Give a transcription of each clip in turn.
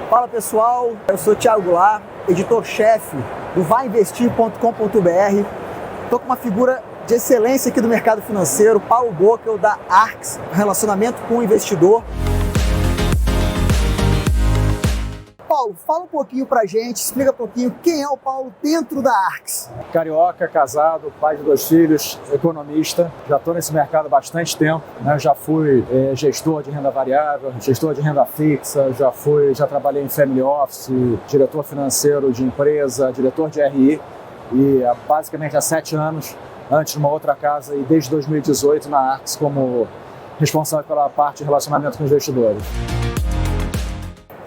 Fala pessoal, eu sou Thiago Goulart, editor-chefe do vainvestir.com.br. Estou com uma figura de excelência aqui do mercado financeiro, Paulo Bockel, da Arx, relacionamento com o investidor. Paulo, fala um pouquinho pra gente, explica um pouquinho quem é o Paulo dentro da Arx. Carioca, casado, pai de 2 filhos, economista, já estou nesse mercado há bastante tempo, né? Já fui gestor de renda variável, gestor de renda fixa, já trabalhei em family office, diretor financeiro de empresa, diretor de RI e basicamente há 7 anos, antes numa outra casa e desde 2018 na Arx como responsável pela parte de relacionamento com investidores.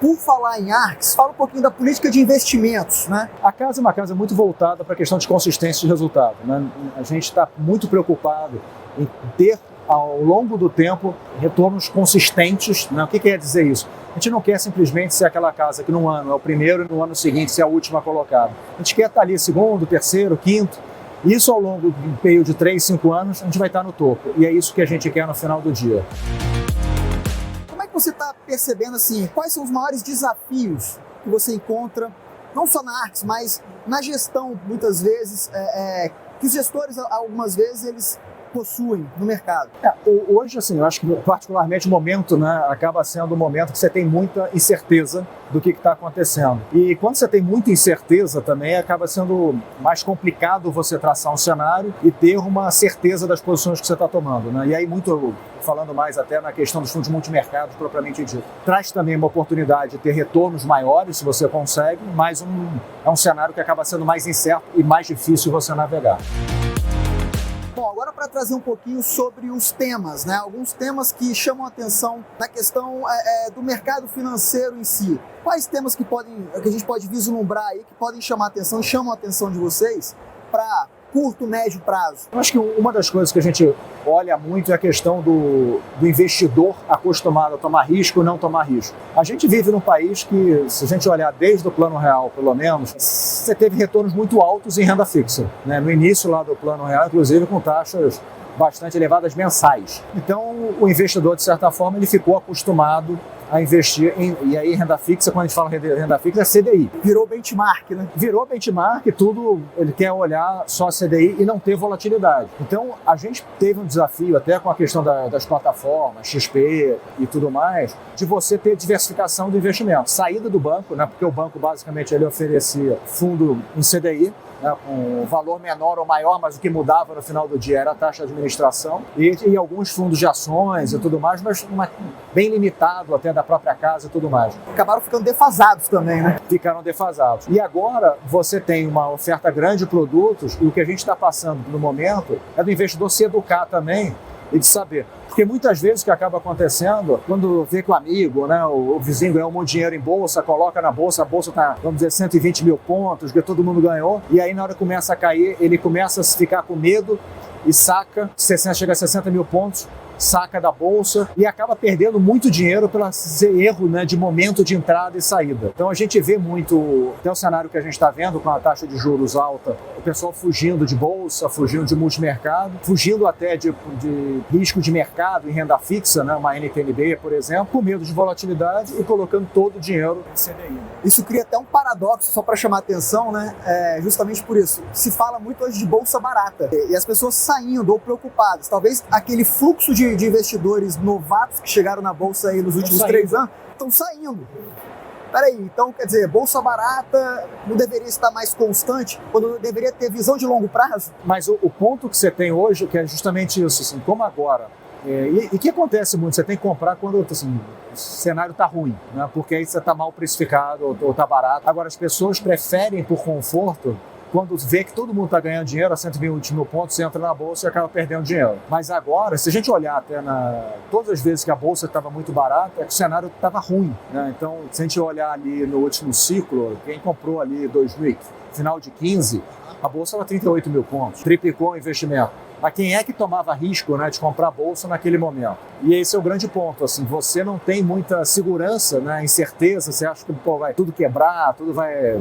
Por falar em Arx, fala um pouquinho da política de investimentos, né? A casa é uma casa muito voltada para a questão de consistência de resultado, né? A gente está muito preocupado em ter, ao longo do tempo, retornos consistentes, né? O que quer dizer isso? A gente não quer simplesmente ser aquela casa que num ano é o primeiro e no ano seguinte ser a última colocada. A gente quer estar ali segundo, terceiro, quinto. Isso ao longo de um período de 3, 5 anos, a gente vai estar no topo. E é isso que a gente quer no final do dia. Você está percebendo assim, quais são os maiores desafios que você encontra, não só na Arx, mas na gestão, muitas vezes, que os gestores, algumas vezes, eles possuem no mercado? Hoje, assim, eu acho que particularmente o momento, né, acaba sendo um momento que você tem muita incerteza do que está acontecendo. E quando você tem muita incerteza também, acaba sendo mais complicado você traçar um cenário e ter uma certeza das posições que você está tomando, né? E aí, muito falando mais até na questão dos fundos multimercados propriamente dito, traz também uma oportunidade de ter retornos maiores, se você consegue, mas é um cenário que acaba sendo mais incerto e mais difícil você navegar. Bom, agora para trazer um pouquinho sobre os temas, né? Alguns temas que chamam a atenção na questão do mercado financeiro em si. Quais temas que a gente pode vislumbrar aí, que podem chamar a atenção e chamam a atenção de vocês para curto, médio prazo? Eu acho que uma das coisas que a gente olha muito é a questão do investidor acostumado a tomar risco e não tomar risco. A gente vive num país que, se a gente olhar desde o Plano Real, pelo menos, você teve retornos muito altos em renda fixa, né? No início lá do Plano Real, inclusive com taxas bastante elevadas mensais. Então, o investidor, de certa forma, ele ficou acostumado a investir e aí renda fixa, quando a gente fala renda fixa, é CDI. Virou benchmark, né? Virou benchmark, tudo ele quer olhar só CDI e não ter volatilidade. Então, a gente teve um desafio, até com a questão das plataformas, XP e tudo mais, de você ter diversificação do investimento. Saída do banco, né? Porque o banco, basicamente, ele oferecia fundo em CDI, né, com valor menor ou maior, mas o que mudava no final do dia era a taxa de administração e alguns fundos de ações e tudo mais, mas bem limitado até da própria casa e tudo mais. Acabaram ficando defasados também, né? Ficaram defasados. E agora você tem uma oferta grande de produtos e o que a gente está passando no momento é do investidor se educar também e de saber. Porque muitas vezes o que acaba acontecendo, quando vê que o amigo, né, o vizinho ganhou muito dinheiro em bolsa, coloca na bolsa, a bolsa está, vamos dizer, 120 mil pontos, que todo mundo ganhou, e aí na hora que começa a cair, ele começa a ficar com medo e saca, chega a 60 mil pontos, saca da bolsa e acaba perdendo muito dinheiro pelo erro, né, de momento de entrada e saída. Então a gente vê muito, até o cenário que a gente está vendo com a taxa de juros alta, o pessoal fugindo de bolsa, fugindo de multimercado, fugindo até de risco de mercado em renda fixa, né, uma NTNB, por exemplo, com medo de volatilidade e colocando todo o dinheiro em CDI. Isso cria até um paradoxo, só para chamar a atenção, né? Justamente por isso. Se fala muito hoje de bolsa barata e as pessoas saindo ou preocupadas. Talvez aquele fluxo de investidores novatos que chegaram na bolsa aí nos últimos 3 anos estão saindo. Peraí, então quer dizer, bolsa barata não deveria estar mais constante, quando deveria ter visão de longo prazo? Mas o ponto que você tem hoje, que é justamente isso, assim, como agora, e o que acontece muito, você tem que comprar quando assim, o cenário está ruim, né? Porque aí você está mal precificado ou está barato. Agora, as pessoas preferem, por conforto, quando vê que todo mundo está ganhando dinheiro a 120 mil pontos, você entra na bolsa e acaba perdendo dinheiro. Mas agora, se a gente olhar até todas as vezes que a bolsa estava muito barata, é que o cenário estava ruim, né? Então, se a gente olhar ali no último ciclo, quem comprou ali final de 15, a bolsa estava 38 mil pontos, triplicou o investimento. Mas quem é que tomava risco, né, de comprar bolsa naquele momento? E esse é o grande ponto, assim, você não tem muita segurança, né, incerteza, você acha que vai tudo quebrar, tudo vai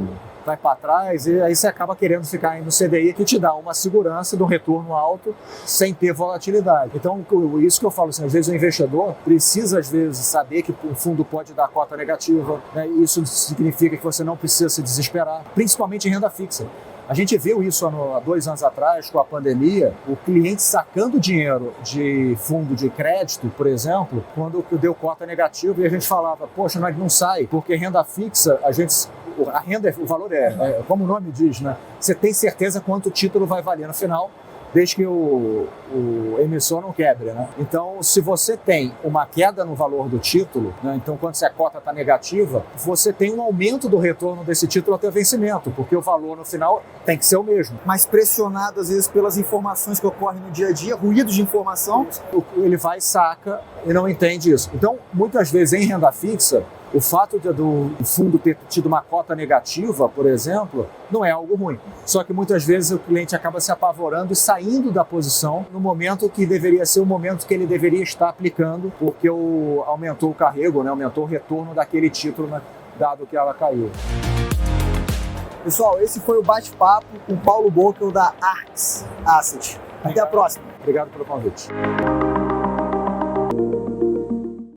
para trás, e aí você acaba querendo ficar aí no CDI, que te dá uma segurança de um retorno alto sem ter volatilidade. Então, isso que eu falo, assim, às vezes o investidor precisa, às vezes, saber que o fundo pode dar cota negativa, né? Isso significa que você não precisa se desesperar, principalmente em renda fixa. A gente viu isso há 2 anos atrás, com a pandemia, o cliente sacando dinheiro de fundo de crédito, por exemplo, quando deu cota negativa, e a gente falava, poxa, mas não sai, porque renda fixa, a renda, o valor como o nome diz, né? Você tem certeza quanto o título vai valer no final, desde que o emissor não quebre, né? Então, se você tem uma queda no valor do título, né? Então quando a cota está negativa, você tem um aumento do retorno desse título até o vencimento, porque o valor no final tem que ser o mesmo. Mais pressionado, às vezes, pelas informações que ocorrem no dia a dia, ruídos de informação. Ele vai, saca e não entende isso. Então, muitas vezes em renda fixa, o fato do fundo ter tido uma cota negativa, por exemplo, não é algo ruim. Só que muitas vezes o cliente acaba se apavorando e saindo da posição no momento que deveria ser o momento que ele deveria estar aplicando, porque aumentou o carrego, né? Aumentou o retorno daquele título, né? Dado que ela caiu. Pessoal, esse foi o bate-papo com o Paulo Bockel da Arx Asset. Até a próxima. Obrigado pelo convite.